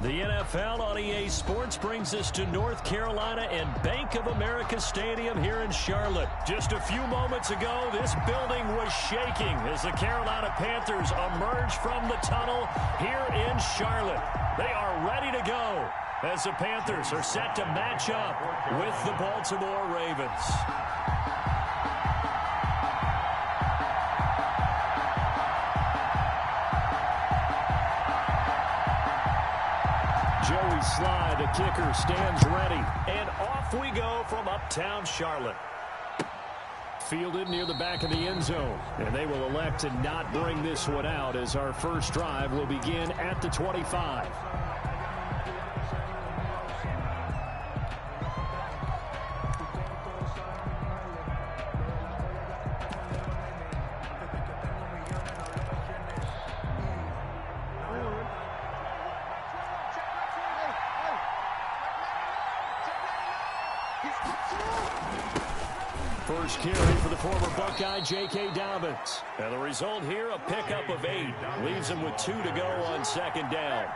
The NFL on EA Sports brings us to North Carolina and Bank of America Stadium here in Charlotte. Just a few moments ago, this building was shaking as the Carolina Panthers emerged from the tunnel here in Charlotte. They are ready to go as the Panthers are set to match up with the Baltimore Ravens. Joey Sly, the kicker, stands ready. And off we go from uptown Charlotte. Fielded near the back of the end zone. And they will elect to not bring this one out as our first drive will begin at the 25. First carry for the former Buckeye, J.K. Dobbins. And the result here, a pickup of 8. Leaves him with 2 to go on second down.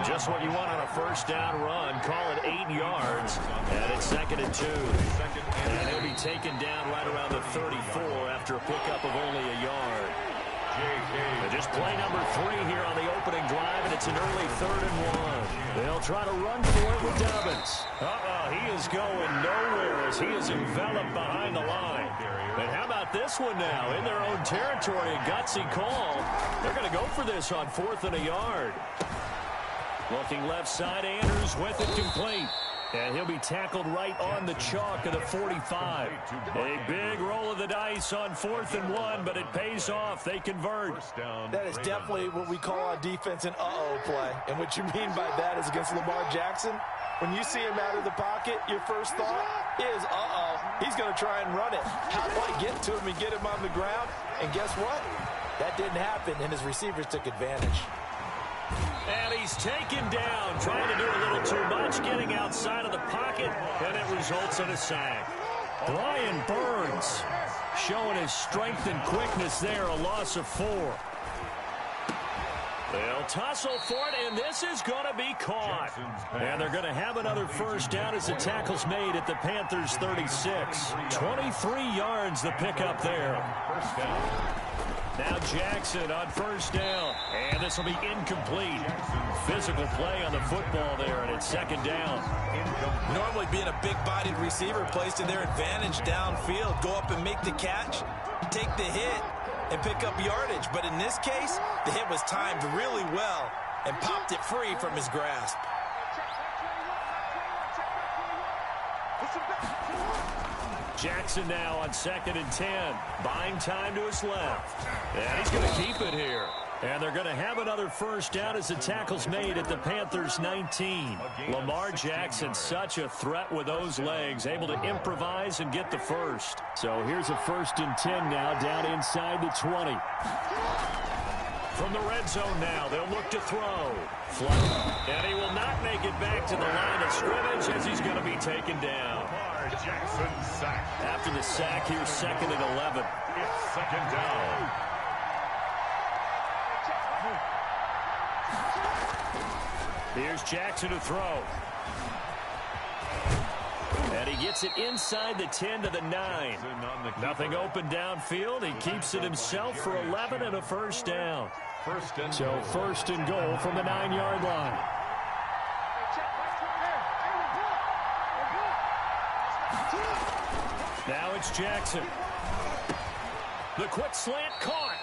Just what you want on a first down run. Call it 8 yards. And it's 2nd and 2. And he'll be taken down right around the 34 after a pickup of only a yard. And just play number 3 here on the opening drive, and it's an early 3rd and 1. They'll try to run for it with Dobbins. He is going nowhere as he is enveloped behind the line. And how about this one now? In their own territory, a gutsy call. They're going to go for this on 4th and a yard. Looking left side, Andrews with it complete. And he'll be tackled right on the chalk of the 45. A big roll of the dice on 4th and 1, but it pays off. They convert. That is definitely what we call on defense an uh-oh play. And what you mean by that is against Lamar Jackson, when you see him out of the pocket, your first thought is, uh-oh, he's going to try and run it. How do I get to him and get him on the ground? And guess what? That didn't happen, and his receivers took advantage. And he's taken down, trying to do a little too much, getting outside of the pocket, and it results in a sack. Brian Burns showing his strength and quickness there, a loss of 4. They'll tussle for it, and this is going to be caught. And they're going to have another first down as the tackle's made at the Panthers' 36. 23 yards the pickup there. Now Jackson on first down, and this will be incomplete. Physical play on the football there, and it's 2nd down. Normally being a big-bodied receiver plays to their advantage downfield. Go up and make the catch, take the hit, and pick up yardage. But in this case, the hit was timed really well and popped it free from his grasp. Jackson now on 2nd and 10. Buying time to his left. And he's going to keep it here. And they're going to have another first down as the tackle's made at the Panthers' 19. Lamar Jackson, such a threat with those legs, able to improvise and get the first. So here's a 1st and 10 now down inside the 20. From the red zone now, they'll look to throw. Flush. And he will not make it back to the line of scrimmage as he's going to be taken down. Jackson sack. After the sack, here's 2nd and 11. It's 2nd down. Here's Jackson to throw. And he gets it inside the 10 to the 9. Nothing open downfield. He keeps it himself for 11 and a first down. So 1st and goal from the 9-yard line. Now it's Jackson. The quick slant caught.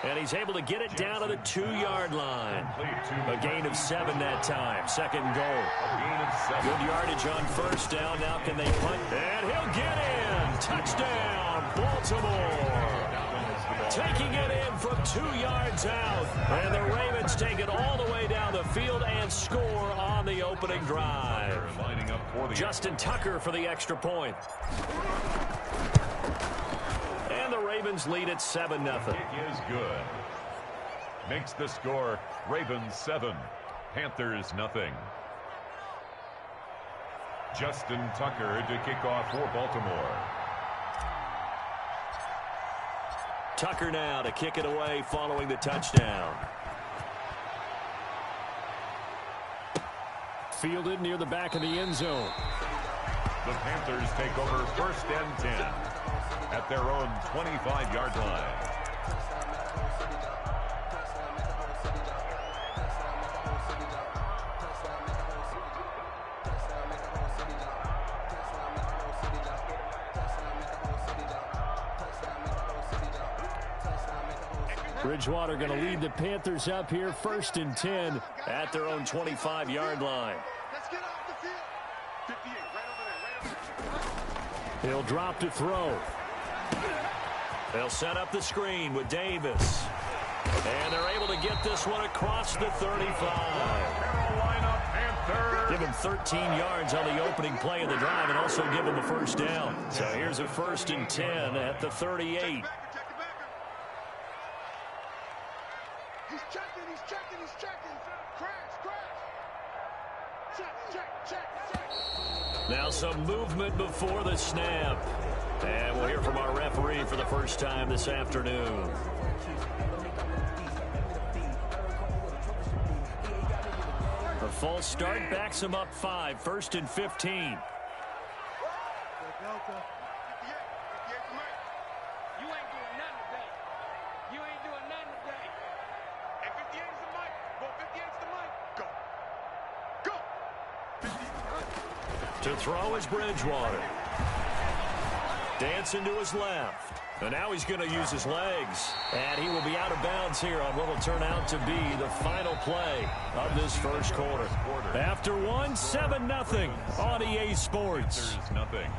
And he's able to get it down to the 2-yard line. A gain of 7 that time. 2nd and goal. Good yardage on first down. Now can they punt? And he'll get in. Touchdown, Baltimore. Taking it in from 2 yards out. And the Ravens take it all the way down the field and score on the opening drive. Justin Tucker for the extra point. And the Ravens lead at 7-0. Kick is good. Makes the score Ravens 7, Panthers nothing. Justin Tucker to kick off for Baltimore. Tucker now to kick it away following the touchdown. fielded near the back of the end zone. The Panthers take over 1st and 10 at their own 25-yard line. Bridgewater going to lead the Panthers up here 1st and 10 at their own 25-yard line. Let's get off the field. 58, right over there. He'll drop to throw. They'll set up the screen with Davis. And they're able to get this one across the 35. Carolina Panthers. Give him 13 yards on the opening play of the drive and also give him a first down. So here's a 1st and 10 at the 38. He's checking. Crash. Check. Now some movement before the snap. And we'll hear from our referee for the first time this afternoon. A false start backs him up 5, 1st and 15. To throw is Bridgewater. Dancing to his left. And now he's going to use his legs. And he will be out of bounds here on what will turn out to be the final play of this first quarter. After 7-0 on EA Sports. There's nothing.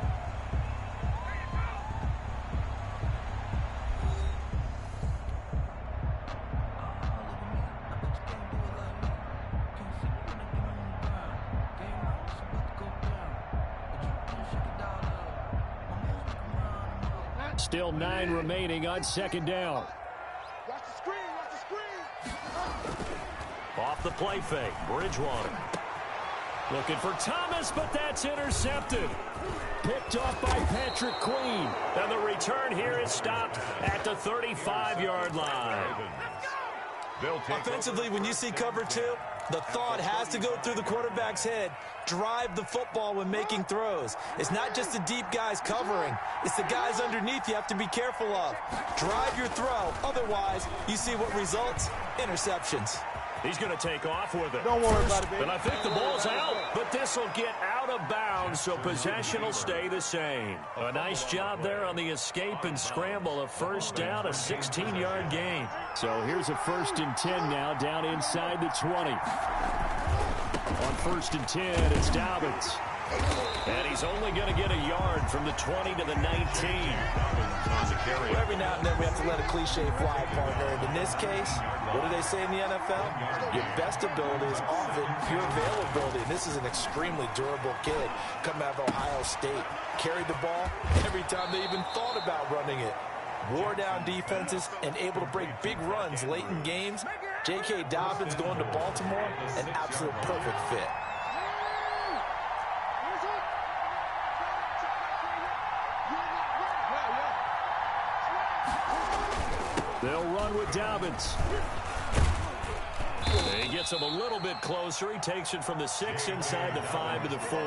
Still 9 remaining on 2nd down. Watch the screen. Off the play fake, Bridgewater. Looking for Thomas, but that's intercepted. Picked off by Patrick Queen. And the return here is stopped at the 35-yard line. Offensively, when you see cover 2, the thought has to go through the quarterback's head. Drive the football when making throws. It's not just the deep guys covering. It's the guys underneath you have to be careful of. Drive your throw. Otherwise, you see what results? Interceptions. He's going to take off with it. Don't worry about it, baby. And I think the ball's out, but this will get out of bounds, so possession will stay the same. A nice job there on the escape and scramble. A first down, a 16-yard gain. So here's a 1st and 10 now, down inside the 20. On 1st and 10, it's Dobbins. And he's only going to get a yard from the 20 to the 19. Well, every now and then we have to let a cliche fly, partner. And in this case, what do they say in the NFL? Your best ability is often your availability. And this is an extremely durable kid coming out of Ohio State. Carried the ball every time they even thought about running it. Wore down defenses and able to break big runs late in games. J.K. Dobbins going to Baltimore, an absolute perfect fit. They'll run with Dobbins. He gets him a little bit closer. He takes it from the 6 inside the 5 to the 4.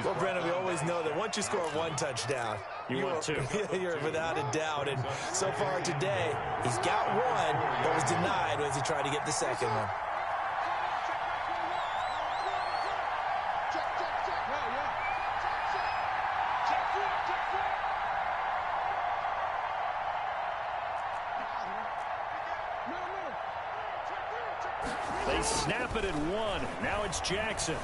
Well, Brandon, we always know that once you score 1 touchdown, you're without a doubt. And so far today, he's got 1, but was denied as he tried to get the second one. They snap it at 1. Now it's Jackson.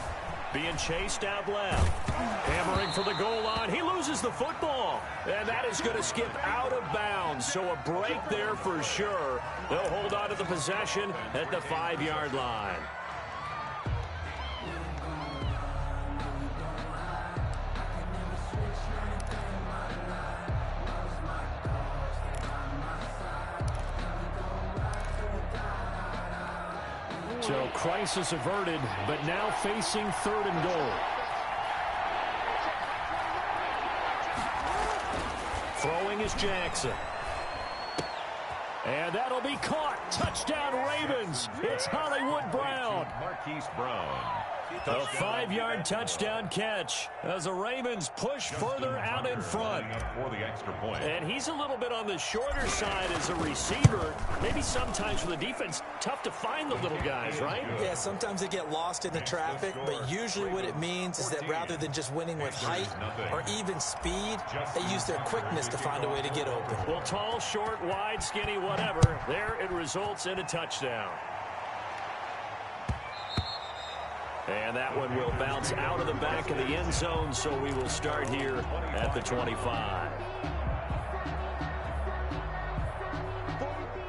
Being chased out left. Hammering for the goal line. He loses the football. And that is going to skip out of bounds. So a break there for sure. They'll hold on to the possession at the 5-yard line. So crisis averted, but now facing 3rd and goal. Throwing is Jackson. And that'll be caught. Touchdown Ravens. It's Hollywood Brown. Marquise Brown. A 5-yard touchdown catch as the Ravens push further out in front. For the extra point. And he's a little bit on the shorter side as a receiver. Maybe sometimes for the defense, tough to find the little guys, right? Yeah, sometimes they get lost in the traffic, but usually what it means is that rather than just winning with height or even speed, they use their quickness to find a way to get open. Well, tall, short, wide, skinny, whatever, there it results in a touchdown. And that one will bounce out of the back of the end zone, so we will start here at the 25.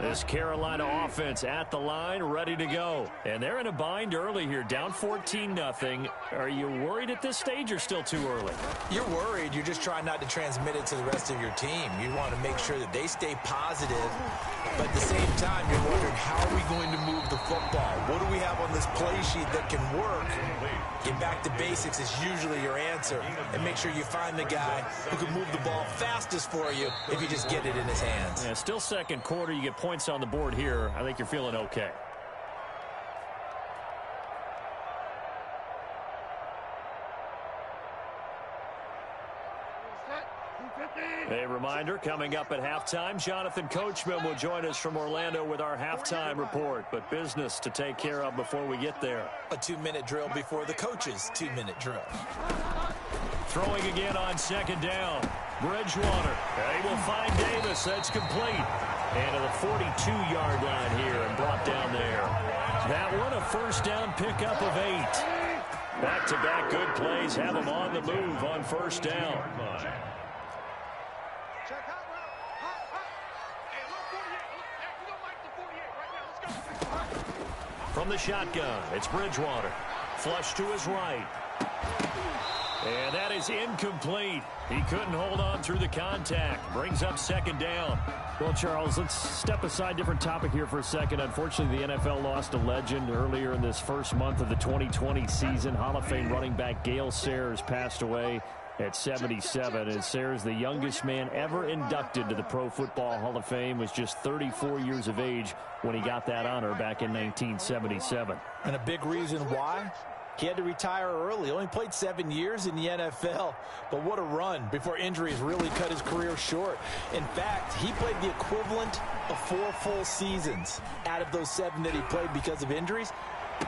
This Carolina offense at the line, ready to go. And they're in a bind early here, down 14-0. Are you worried at this stage or still too early? You're worried. You're just trying not to transmit it to the rest of your team. You want to make sure that they stay positive. But at the same time, you're wondering, how are we going to move the football? What do we have on this play sheet that can work? Get back to basics is usually your answer. And make sure you find the guy who can move the ball fastest for you if you just get it in his hands. Yeah, still second quarter. You get points on the board here. I think you're feeling okay. A reminder, coming up at halftime, Jonathan Coachman will join us from Orlando with our halftime report. But business to take care of before we get there. A 2-minute drill before the coach's 2-minute drill. Throwing again on second down. Bridgewater. He will find Davis. That's complete. And to the 42-yard line here and brought down there. That one a first down pickup of 8. Back-to-back good plays have them on the move on first down. From the shotgun, it's Bridgewater. Flush to his right. And that is incomplete. He couldn't hold on through the contact. Brings up second down. Well, Charles, let's step aside, different topic here for a second. Unfortunately, the NFL lost a legend earlier in this first month of the 2020 season. Hall of Fame running back Gale Sayers passed away at 77. And Sayers, the youngest man ever inducted to the Pro Football Hall of Fame, was just 34 years of age when he got that honor back in 1977. And a big reason why? He had to retire early. Only played 7 years in the NFL. But what a run before injuries really cut his career short. In fact, he played the equivalent of 4 full seasons out of those 7 that he played because of injuries.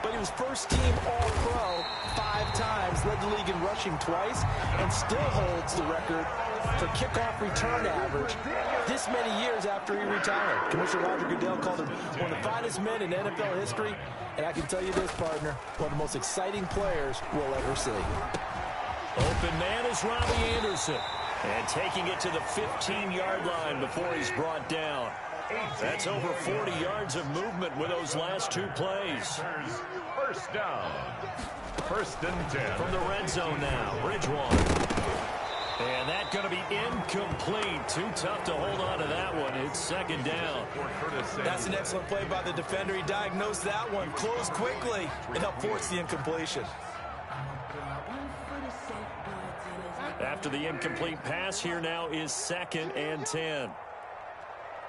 But he was first-team All-Pro 5 times, led the league in rushing twice, and still holds the record for kickoff return average this many years after he retired. Commissioner Roger Goodell called him one of the finest men in NFL history, and I can tell you this, partner, one of the most exciting players we'll ever see. Open man is Robbie Anderson, and taking it to the 15-yard line before he's brought down. That's over 40 yards of movement with those last 2 plays. First down. First and 10. From the red zone now, Bridgewater. And that's going to be incomplete. Too tough to hold on to that one. It's second down. That's an excellent play by the defender. He diagnosed that one, closed quickly, and helped force the incompletion. After the incomplete pass, here now is second and 10.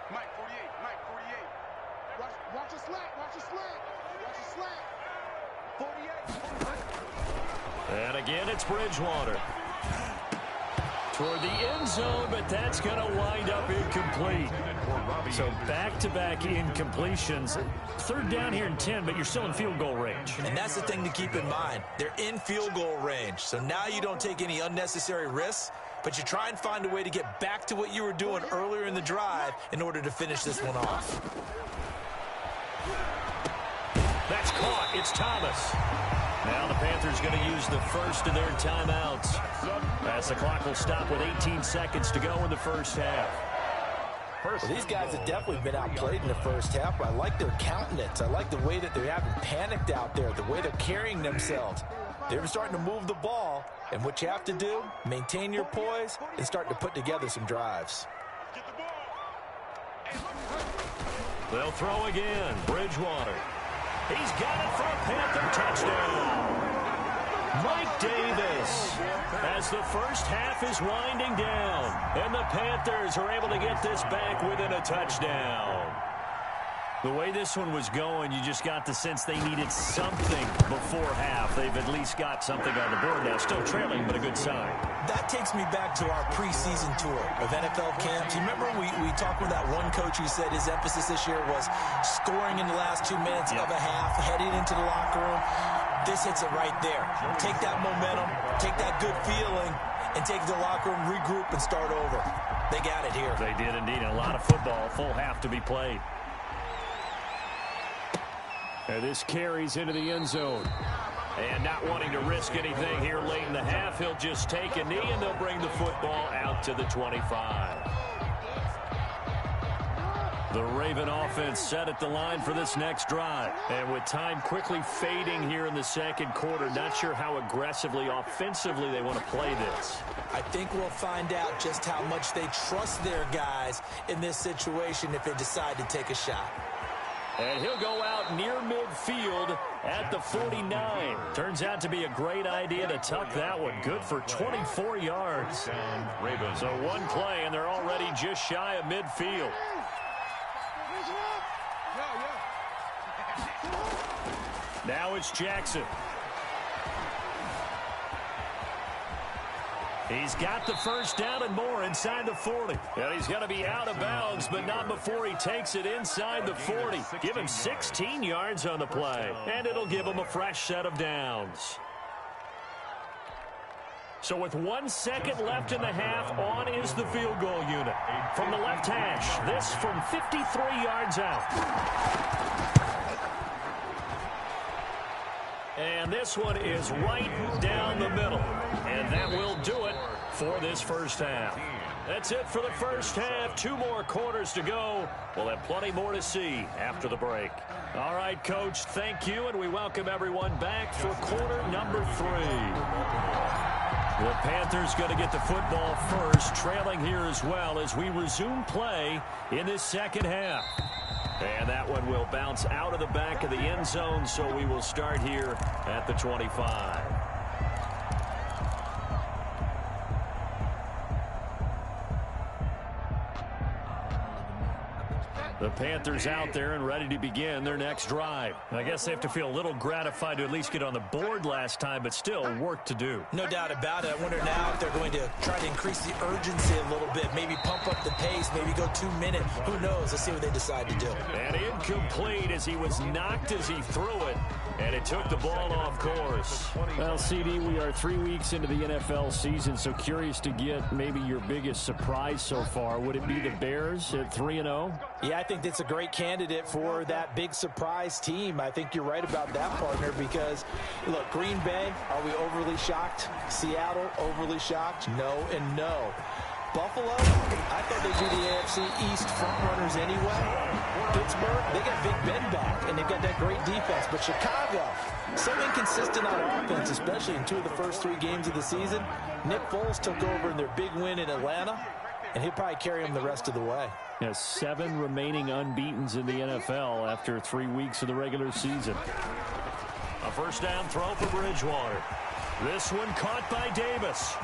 Mike 48, Mike 48. Watch a slant, watch a slant. Watch a slant. 48. And again, it's Bridgewater. Toward the end zone, but that's going to wind up incomplete. So back-to-back incompletions. Third down here and 10, but you're still in field goal range. And that's the thing to keep in mind. They're in field goal range. So now you don't take any unnecessary risks, but you try and find a way to get back to what you were doing earlier in the drive in order to finish this one off. That's caught. It's Thomas. Now the Panthers going to use the first of their timeouts, as the clock will stop with 18 seconds to go in the first half. Well, these guys have definitely been outplayed in the first half, but I like their countenance. I like the way that they haven't panicked out there, the way they're carrying themselves. They're starting to move the ball, and what you have to do, maintain your poise and start to put together some drives. They'll throw again. Bridgewater. He's got it for a Panther touchdown. Mike Davis, as the first half is winding down, and the Panthers are able to get this back within a touchdown. The way this one was going, you just got the sense they needed something before half. They've at least got something on the board now. Still trailing, but a good sign. That takes me back to our preseason tour of NFL camps. You remember we talked with that one coach who said his emphasis this year was scoring in the last 2 minutes of a half, heading into the locker room. This hits it right there. Take that momentum, take that good feeling, and take the locker room, regroup, and start over. They got it here. They did indeed. A lot of football, full half to be played. And this carries into the end zone. And not wanting to risk anything here late in the half, he'll just take a knee, and they'll bring the football out to the 25. The Raven offense set at the line for this next drive. And with time quickly fading here in the second quarter, not sure how aggressively, offensively they want to play this. I think we'll find out just how much they trust their guys in this situation if they decide to take a shot. And he'll go out near midfield at the 49. Turns out to be a great idea to tuck that one. Good for 24 yards. So one play, and they're already just shy of midfield. Now it's Jackson. He's got the first down and more inside the 40. And he's going to be out of bounds, but not before he takes it inside the 40. Give him 16 yards on the play, and it'll give him a fresh set of downs. So with 1 second left in the half, on is the field goal unit. From the left hash, this from 53 yards out. And this one is right down the middle. And that will do it for this first half. That's it for the first half. 2 more quarters to go. We'll have plenty more to see after the break. All right, Coach, thank you, and we welcome everyone back for quarter number 3. The Panthers going to get the football first, trailing here as well as we resume play in this second half. And that one will bounce out of the back of the end zone, so we will start here at the 25. The Panthers out there and ready to begin their next drive. I guess they have to feel a little gratified to at least get on the board last time, but still work to do. No doubt about it. I wonder now if they're going to try to increase the urgency a little bit, maybe pump up the pace, maybe go 2 minutes. Who knows? Let's see what they decide to do. And incomplete as he was knocked as he threw it, and it took the ball off course. Well, CD, we are 3 weeks into the NFL season, so curious to get maybe your biggest surprise so far. Would it be the Bears at 3-0? Yeah, I think that's a great candidate for that big surprise team. I think you're right about that, partner, because, look, Green Bay, are we overly shocked? Seattle, overly shocked? No and no. Buffalo, I thought they'd be the AFC East frontrunners anyway. Pittsburgh, they got Big Ben back, and they've got that great defense. But Chicago, so inconsistent on offense, especially in 2 of the first 3 games of the season. Nick Foles took over in their big win in Atlanta, and he'll probably carry them the rest of the way. Has 7 remaining unbeatens in the NFL after 3 weeks of the regular season. A first down throw for Bridgewater. This one caught by Davis.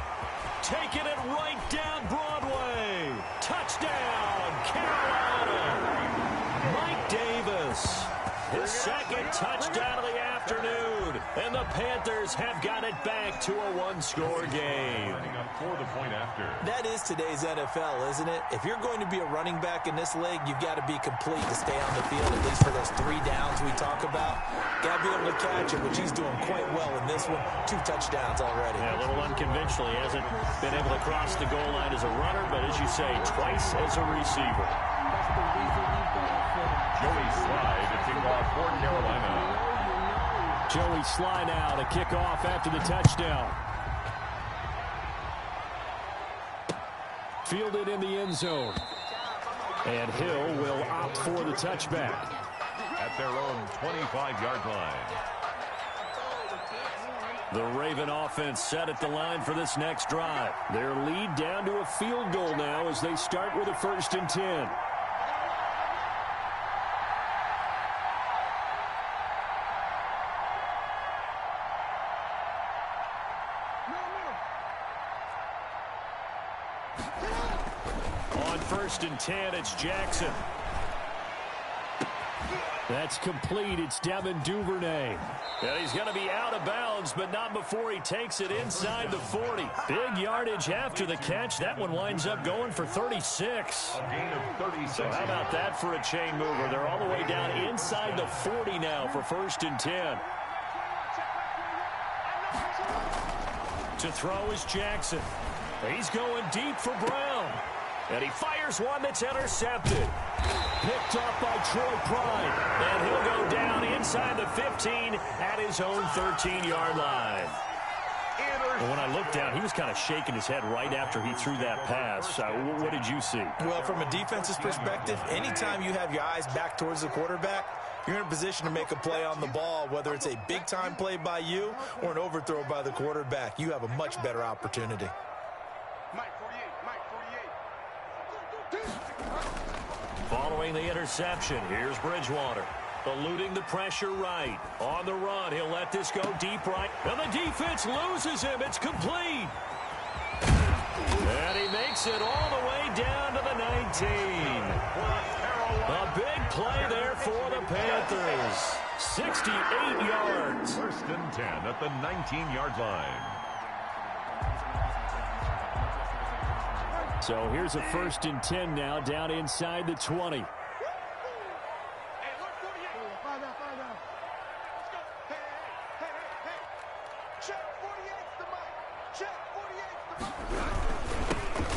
Taking it right down Broadway. Touchdown, Carolina. Mike Davis. His second touchdown of the afternoon. And the Panthers have got it back to a 1-score game. That is today's NFL, isn't it? If you're going to be a running back in this league, you've got to be complete to stay on the field, at least for those 3 downs we talk about. Got to be able to catch it, which he's doing quite well in this one. 2 touchdowns already. Yeah, a little unconventional. He hasn't been able to cross the goal line as a runner, but as you say, twice as a receiver. Joey Slye to kick off for Carolina. Joey Slye now to kick off after the touchdown. Fielded in the end zone. And Hill will opt for the touchback. At their own 25-yard line. The Raven offense set at the line for this next drive. Their lead down to a field goal now as they start with a 1st and 10. first and 10. It's Jackson. That's complete. It's Devin Duvernay. And he's going to be out of bounds, but not before he takes it inside the 40. Big yardage after the catch. That one winds up going for 36. A gain of 36. So how about that for a chain mover? They're all the way down inside the 40 now for first and 10. To throw is Jackson. He's going deep for Brown. And he fires one that's intercepted. Picked up by Troy Pride. And he'll go down inside the 15 at his own 13-yard line. And when I looked down, he was kind of shaking his head right after he threw that pass. What did you see? Well, from a defense's perspective, anytime you have your eyes back towards the quarterback, you're in a position to make a play on the ball, whether it's a big-time play by you or an overthrow by the quarterback. You have a much better opportunity. Following the interception, here's Bridgewater. Eluding the pressure right. On the run, he'll let this go deep right. And the defense loses him. It's complete. And he makes it all the way down to the 19. A big play there for the Panthers. 68 yards. First and 10 at the 19-yard line. So here's a first and 10 now down inside the 20.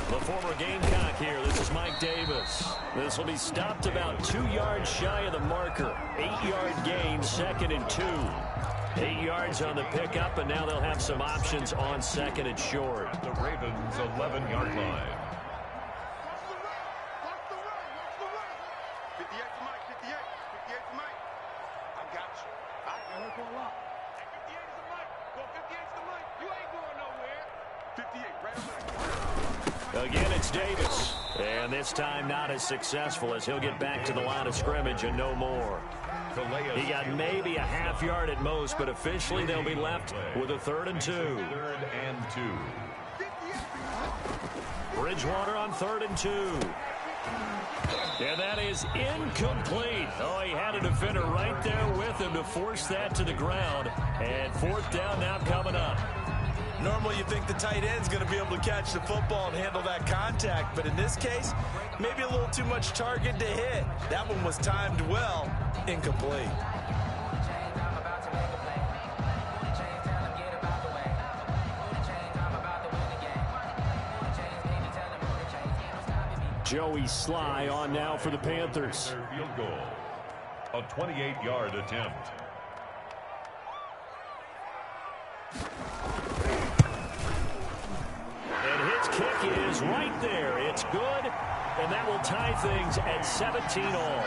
The former Gamecock here. This is Mike Davis. This will be stopped about 2 yards shy of the marker. 8-yard gain, second and 2. 8 yards on the pickup, and now they'll have some options on second and short. The Ravens' 11-yard line. Again, it's Davis. And this time not as successful as he'll get back to the line of scrimmage and no more. He got maybe a half yard at most, but officially they'll be left with a 3rd and 2. 3rd and 2. Bridgewater on 3rd and 2. And that is incomplete. Oh, he had a defender right there with him to force that to the ground. And 4th down now coming up. Normally you think the tight end's going to be able to catch the football and handle that contact, but in this case, maybe a little too much target to hit. That one was timed well, incomplete. Joey Sly on now for the Panthers. Field goal. A 28-yard attempt. And his kick is right there. It's good, and that will tie things at 17 all.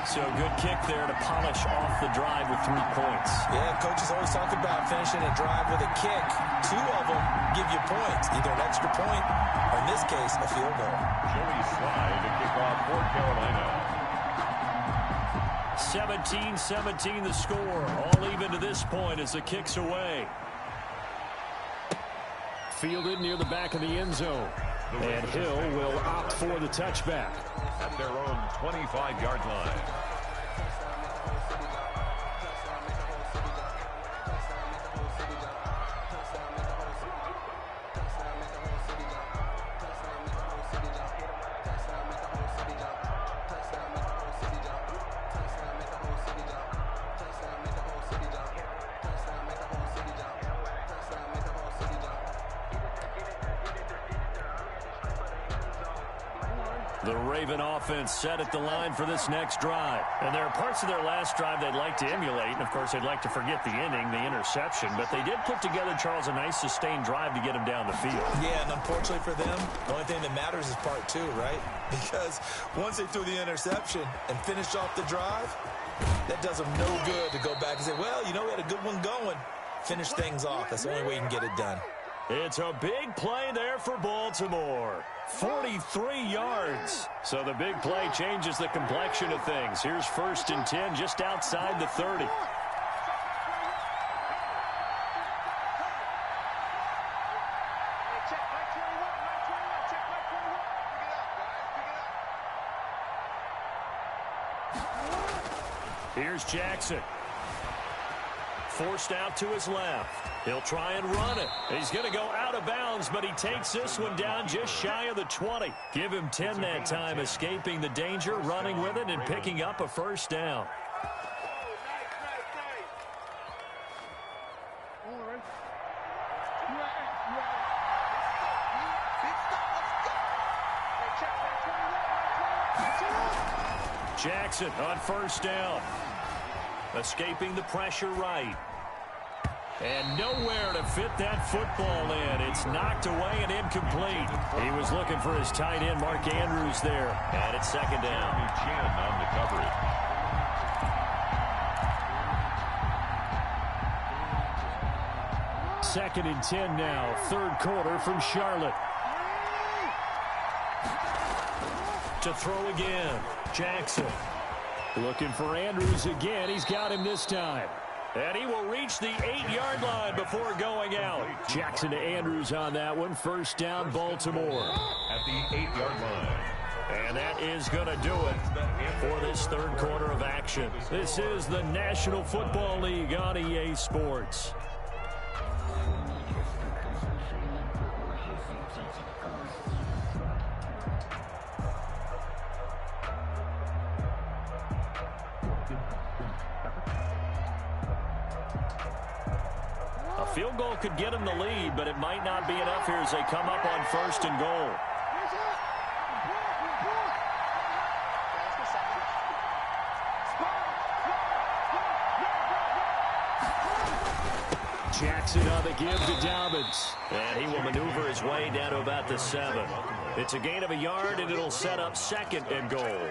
So good kick there to polish off the drive with 3 points. Yeah, coaches always talk about finishing a drive with a kick. 2 of them give you points, either an extra point or, in this case, a field goal. Joey Sly to kick off for Carolina. 17-17 the score. All even to this point as the kick's away. Fielded near the back of the end zone. And Hill will opt for the touchback. At their own 25-yard line. The Raven offense set at the line for this next drive. And there are parts of their last drive they'd like to emulate. And, of course, they'd like to forget the inning, the interception. But they did put together, Charles, a nice sustained drive to get him down the field. Yeah, and unfortunately for them, the only thing that matters is part 2, right? Because once they threw the interception and finished off the drive, that does them no good to go back and say, well, you know, we had a good one going. Finish things off. That's the only way you can get it done. It's a big play there for Baltimore. 43 yards. So the big play changes the complexion of things. Here's 1st and 10 just outside the 30. Here's Jackson. Forced out to his left. He'll try and run it. He's going to go out of bounds, but he takes this one down just shy of the 20. Give him 10 that time, escaping the danger, running with it, and picking up a first down. Jackson on first down. Escaping the pressure right. And nowhere to fit that football in. It's knocked away and incomplete. He was looking for his tight end, Mark Andrews, there. And it's second down. Chin on the coverage. Second and 10 now. Third quarter from Charlotte. To throw again. Jackson. Looking for Andrews again. He's got him this time. And he will reach the 8-yard line before going out. Jackson to Andrews on that one. First down, Baltimore. At the 8-yard line. And that is going to do it for this third quarter of action. This is the National Football League on EA Sports. Field goal could get him the lead, but it might not be enough here as they come up on first and goal. Jackson on the give to Dobbins. And he will maneuver his way down to about the 7. It's a gain of a yard, and it'll set up second and goal.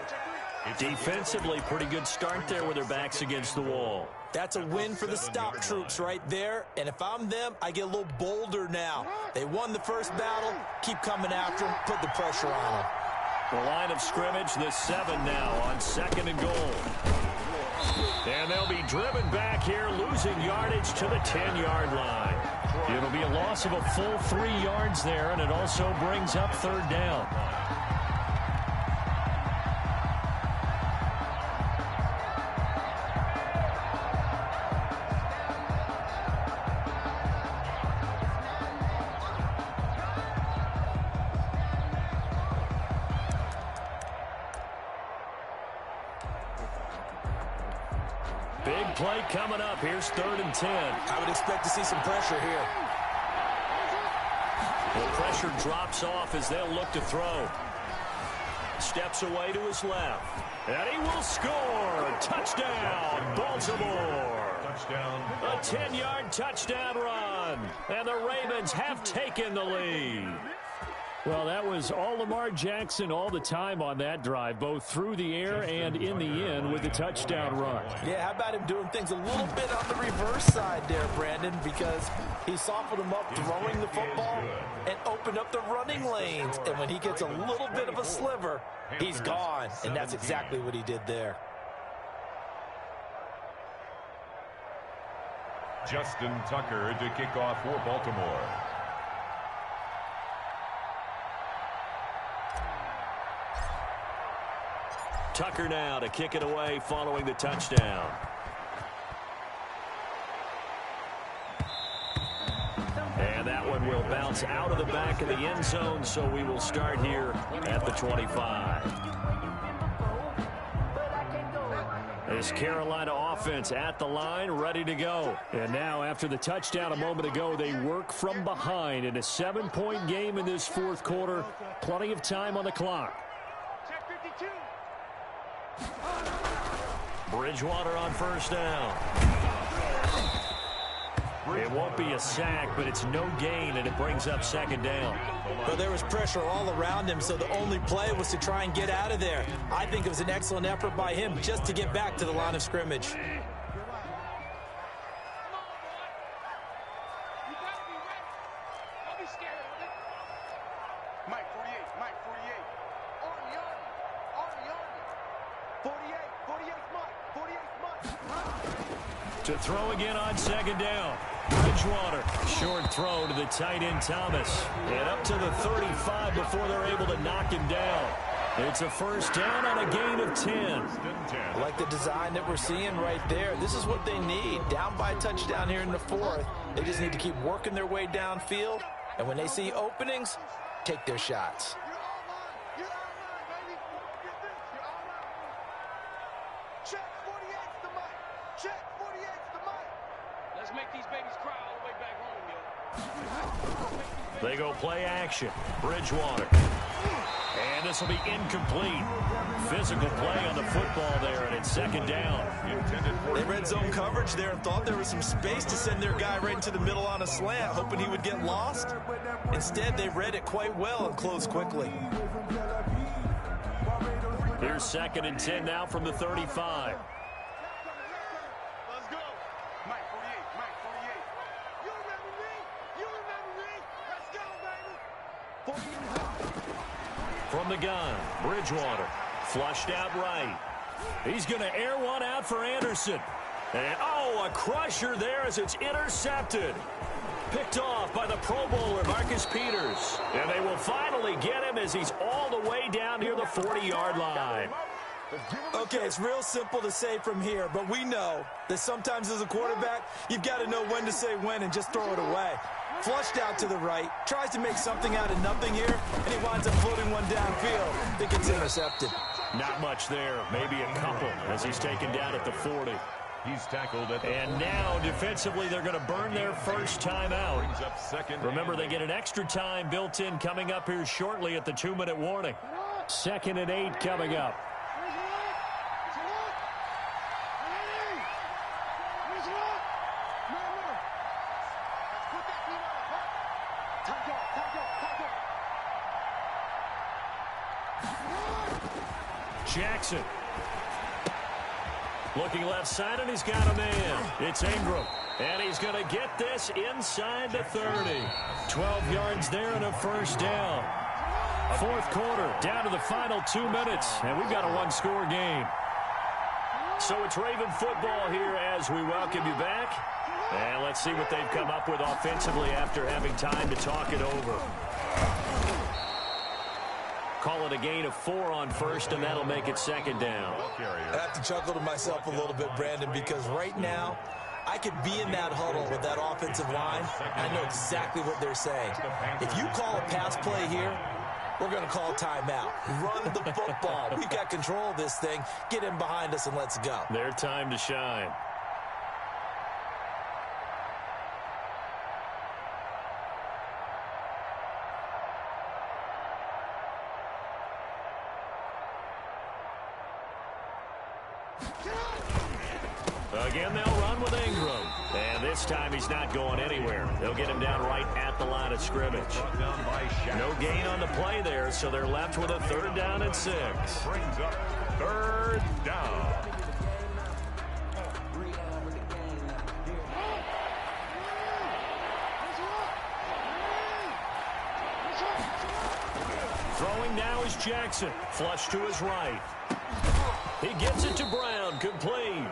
Defensively, pretty good start there with their backs against the wall. That's a win for the stop troops right there. And if I'm them, I get a little bolder now. They won the first battle. Keep coming after them. Put the pressure on them. The line of scrimmage, the 7 now on second and goal. And they'll be driven back here, losing yardage to the 10-yard line. It'll be a loss of a full 3 yards there, and it also brings up third down. Big play coming up. Here's third and 10. I would expect to see some pressure here. The pressure drops off as they'll look to throw. Steps away to his left. And he will score. Touchdown, Baltimore. Touchdown. A 10-yard touchdown run. And the Ravens have taken the lead. Well, that was all Lamar Jackson all the time on that drive, both through the air and in the end with the touchdown run. Yeah, how about him doing things a little bit on the reverse side there, Brandon, because he softened him up throwing the football and opened up the running lanes. And when he gets a little bit of a sliver, he's gone. And that's exactly what he did there. Justin Tucker to kick off for Baltimore. Tucker now to kick it away following the touchdown. And that one will bounce out of the back of the end zone, so we will start here at the 25. This Carolina offense at the line, ready to go. And now, after the touchdown a moment ago, they work from behind in a 7-point game in this fourth quarter. Plenty of time on the clock. Bridgewater on first down. It won't be a sack, but it's no gain, and it brings up second down. Well, there was pressure all around him, so the only play was to try and get out of there. I think it was an excellent effort by him just to get back to the line of scrimmage. To throw again on second down. Bridgewater, short throw to the tight end Thomas. And up to the 35 before they're able to knock him down. It's a first down on a gain of 10. Like the design that we're seeing right there. This is what they need. Down by a touchdown here in the fourth. They just need to keep working their way downfield. And when they see openings, take their shots. Check 48's the mic. Check 48's the mic. Let's make these babies cry all the way back home, yo. They go play action. Bridgewater. And this will be incomplete. Physical play on the football there, and it's second down. They read zone coverage there and thought there was some space to send their guy right into the middle on a slant, hoping he would get lost. Instead, they read it quite well and closed quickly. Here's 2nd and 10 now from the 35. Let's go. Mike 48, Mike 48. You remember me? You remember me? Let's go, baby. From the gun, Bridgewater. Flushed out right. He's going to air one out for Anderson. And, oh, a crusher there as it's intercepted. Picked off by the Pro Bowler, Marcus Peters. And they will finally get him as he's all the way down near the 40-yard line. Okay, it's real simple to say from here, but we know that sometimes as a quarterback, you've got to know when to say when and just throw it away. Flushed out to the right, tries to make something out of nothing here, and he winds up floating one downfield. I think it's intercepted. Not much there, maybe a couple as he's taken down at the 40. He's tackled at the And now, defensively, they're going to burn their first time out. brings up second. Remember, they get an extra time built in coming up here shortly at the 2-minute warning. 2nd and 8 coming up. Jackson. Looking left side, and he's got a man. It's Ingram. And he's going to get this inside the 30. 12 yards there and a first down. Fourth quarter, down to the final 2 minutes, and we've got a one-score game. So it's Raven football here as we welcome you back. And let's see what they've come up with offensively after having time to talk it over. Call it a gain of 4 on first, and that'll make it second down. I have to chuckle to myself a little bit, Brandon, because right now, I could be in that huddle with that offensive line. I know exactly what they're saying. If you call a pass play here, we're going to call timeout. Run the football. We've got control of this thing. Get in behind us and let's go. Their time to shine. Again, they'll run with Ingram. And this time he's not going anywhere. They'll get him down right at the line of scrimmage. No gain on the play there, so they're left with a 3rd down and 6. Brings up 3rd down. Throwing now is Jackson. Flush to his right. He gets it to Brown. Complete.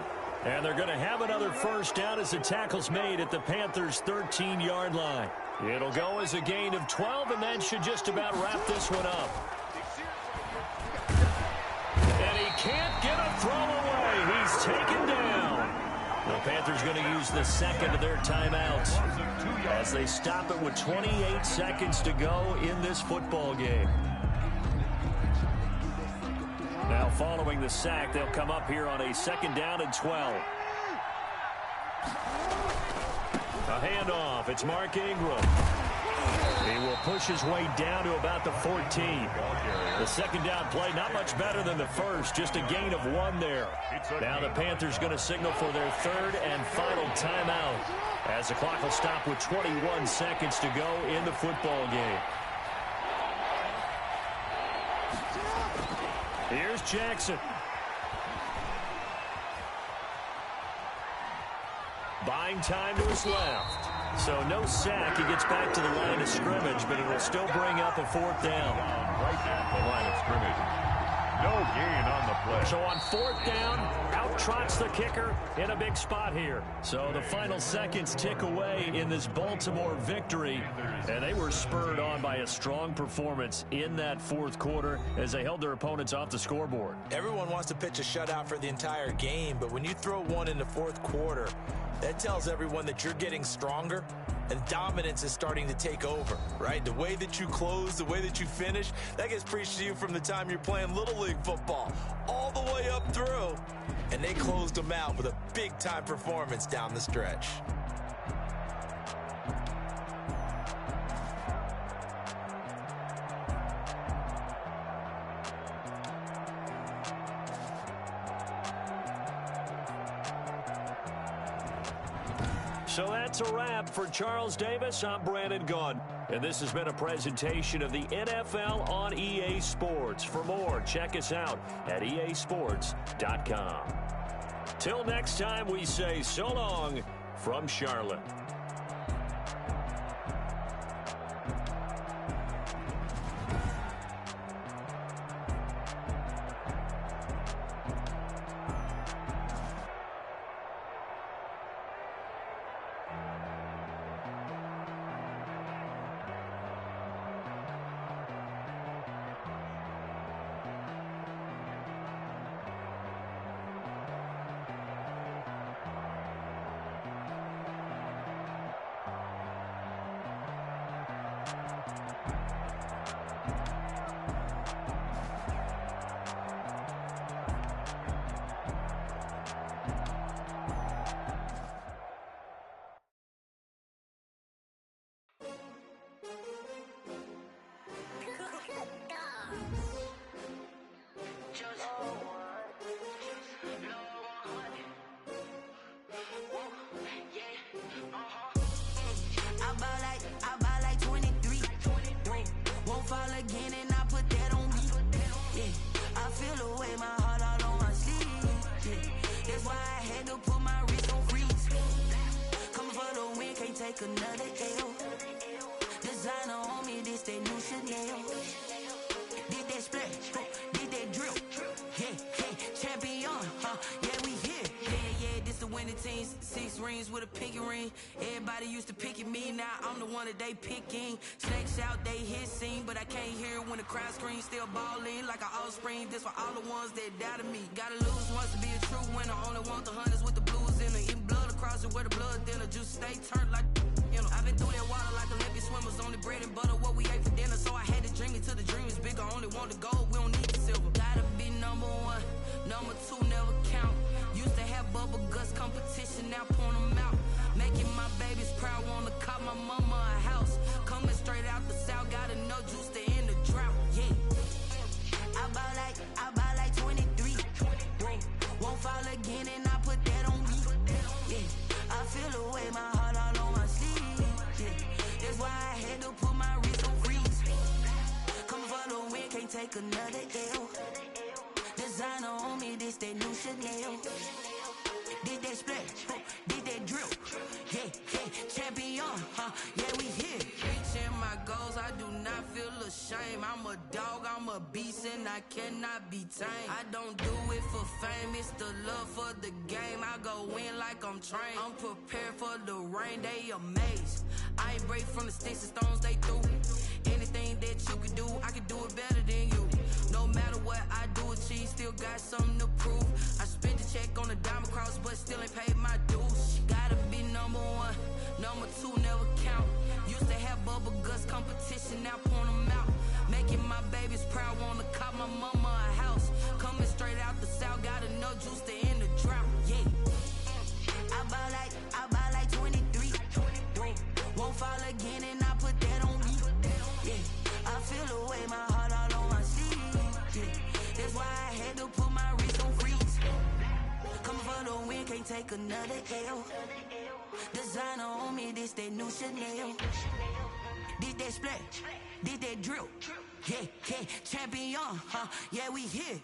And they're going to have another first down as the tackle's made at the Panthers' 13-yard line. It'll go as a gain of 12, and that should just about wrap this one up. And he can't get a throw away. He's taken down. The Panthers going to use the second of their timeouts as they stop it with 28 seconds to go in this football game. Now, following the sack, they'll come up here on a 2nd down and 12. A handoff. It's Mark Ingram. He will push his way down to about the 14. The 2nd down play, not much better than the first, just a gain of 1 there. Now the Panthers going to signal for their 3rd and final timeout as the clock will stop with 21 seconds to go in the football game. Here's Jackson. Buying time to his left. So no sack. He gets back to the line of scrimmage, but it will still bring up a 4th down. Right at the line of scrimmage. No gain on the play. So on fourth down, out trots the kicker in a big spot here. So the final seconds tick away in this Baltimore victory, and they were spurred on by a strong performance in that fourth quarter as they held their opponents off the scoreboard. Everyone wants to pitch a shutout for the entire game, but when you throw one in the fourth quarter, that tells everyone that you're getting stronger and dominance is starting to take over, right? The way that you close, the way that you finish, that gets preached to you from the time you're playing Little League football all the way up through. And they closed them out with a big-time performance down the stretch. So that's a wrap for Charles Davis. I'm Brandon Gunn. And this has been a presentation of the NFL on EA Sports. For more, check us out at easports.com. Till next time, we say so long from Charlotte. Another L. Designer on me, this that new Chanel. Did that splash, did that drill. Yeah, champion, yeah, we here. Yeah, this the winning teams. 6 rings with a pinky ring. Everybody used to pick at me, now I'm the one that they picking. Snakes out, they hissing, but I can't hear when the crowd screams. Still balling like an offspring. This for all the ones that doubted me. Gotta lose once to be a true winner. Only want the hunters with the blues in it. Eating blood across it where the blood thinner. Juice stay turned like. I've been through that water like Olympic swimmers. Only bread and butter, what we ate for dinner. So I had to dream it till the dream is bigger. Only want the gold, we don't need the silver. Gotta be number 1, number 2 never count. Used to have bubble guts competition, now point them out. Making my babies proud, wanna cop my mama a house. Coming straight out the south, gotta know juice to end the drought. Yeah, I buy like 23. Won't fall again and I put that on me. Yeah, I feel the way my heart all on my sleeve. That's why I had to put my wrist on freeze. Come for the win, can't take another L. Designer on me, this that new Chanel. Did that splash, did that drill. Yeah, champion, yeah, we here. Reaching my goals, I do not feel ashamed. I'm a dog, I'm a beast, and I cannot be tamed. I don't do it for fame, it's the love for the game. I go in like I'm trained. I'm prepared for the rain, they amazed. I ain't break from the sticks and stones they threw. Anything that you can do, I can do it better than you. No matter what I do, achieve, still got something to prove. I spent the check on the diamond cross, but still ain't paid my dues. Gotta be number 1, number 2 never count. Used to have bubble guts competition, now point them out. Making my babies proud, wanna cop my mama a house. Coming straight out the south, gotta know juice to end the drought. Yeah, I buy like 23. Won't fall again and I put that on me. Yeah, I feel the way my heart all on my sleeve. Yeah, that's why I had to put my wrist on freeze. Coming for the win, can't take another L. Designer on me, this that new Chanel. Did that splash, did that drill. Yeah, champion, yeah, we here.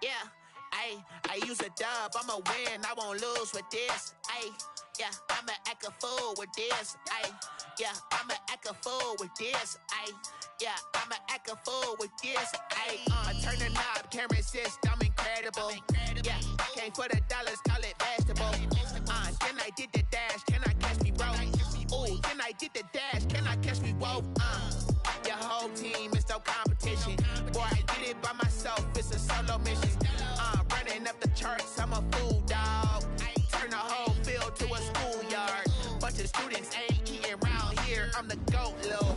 Yeah, I use a dub, I'ma win, I won't lose with this. Yeah, I'ma act a fool with this. Yeah, I'ma act a fool with this. Yeah, I'ma act a fool with this. I turn the knob, camera assist, I'm incredible. Yeah, came for the dollars, call it vegetable. Then I did the dash, can I catch me, bro? Ooh, then I did the dash, can I catch me, whoa? Your whole team is no competition. Boy, I did it by myself, it's a solo mission. Running up the charts, I'm a fool, dog. Turn the whole field to a schoolyard. Bunch of students ain't eating around here, I'm the GOAT, lil'.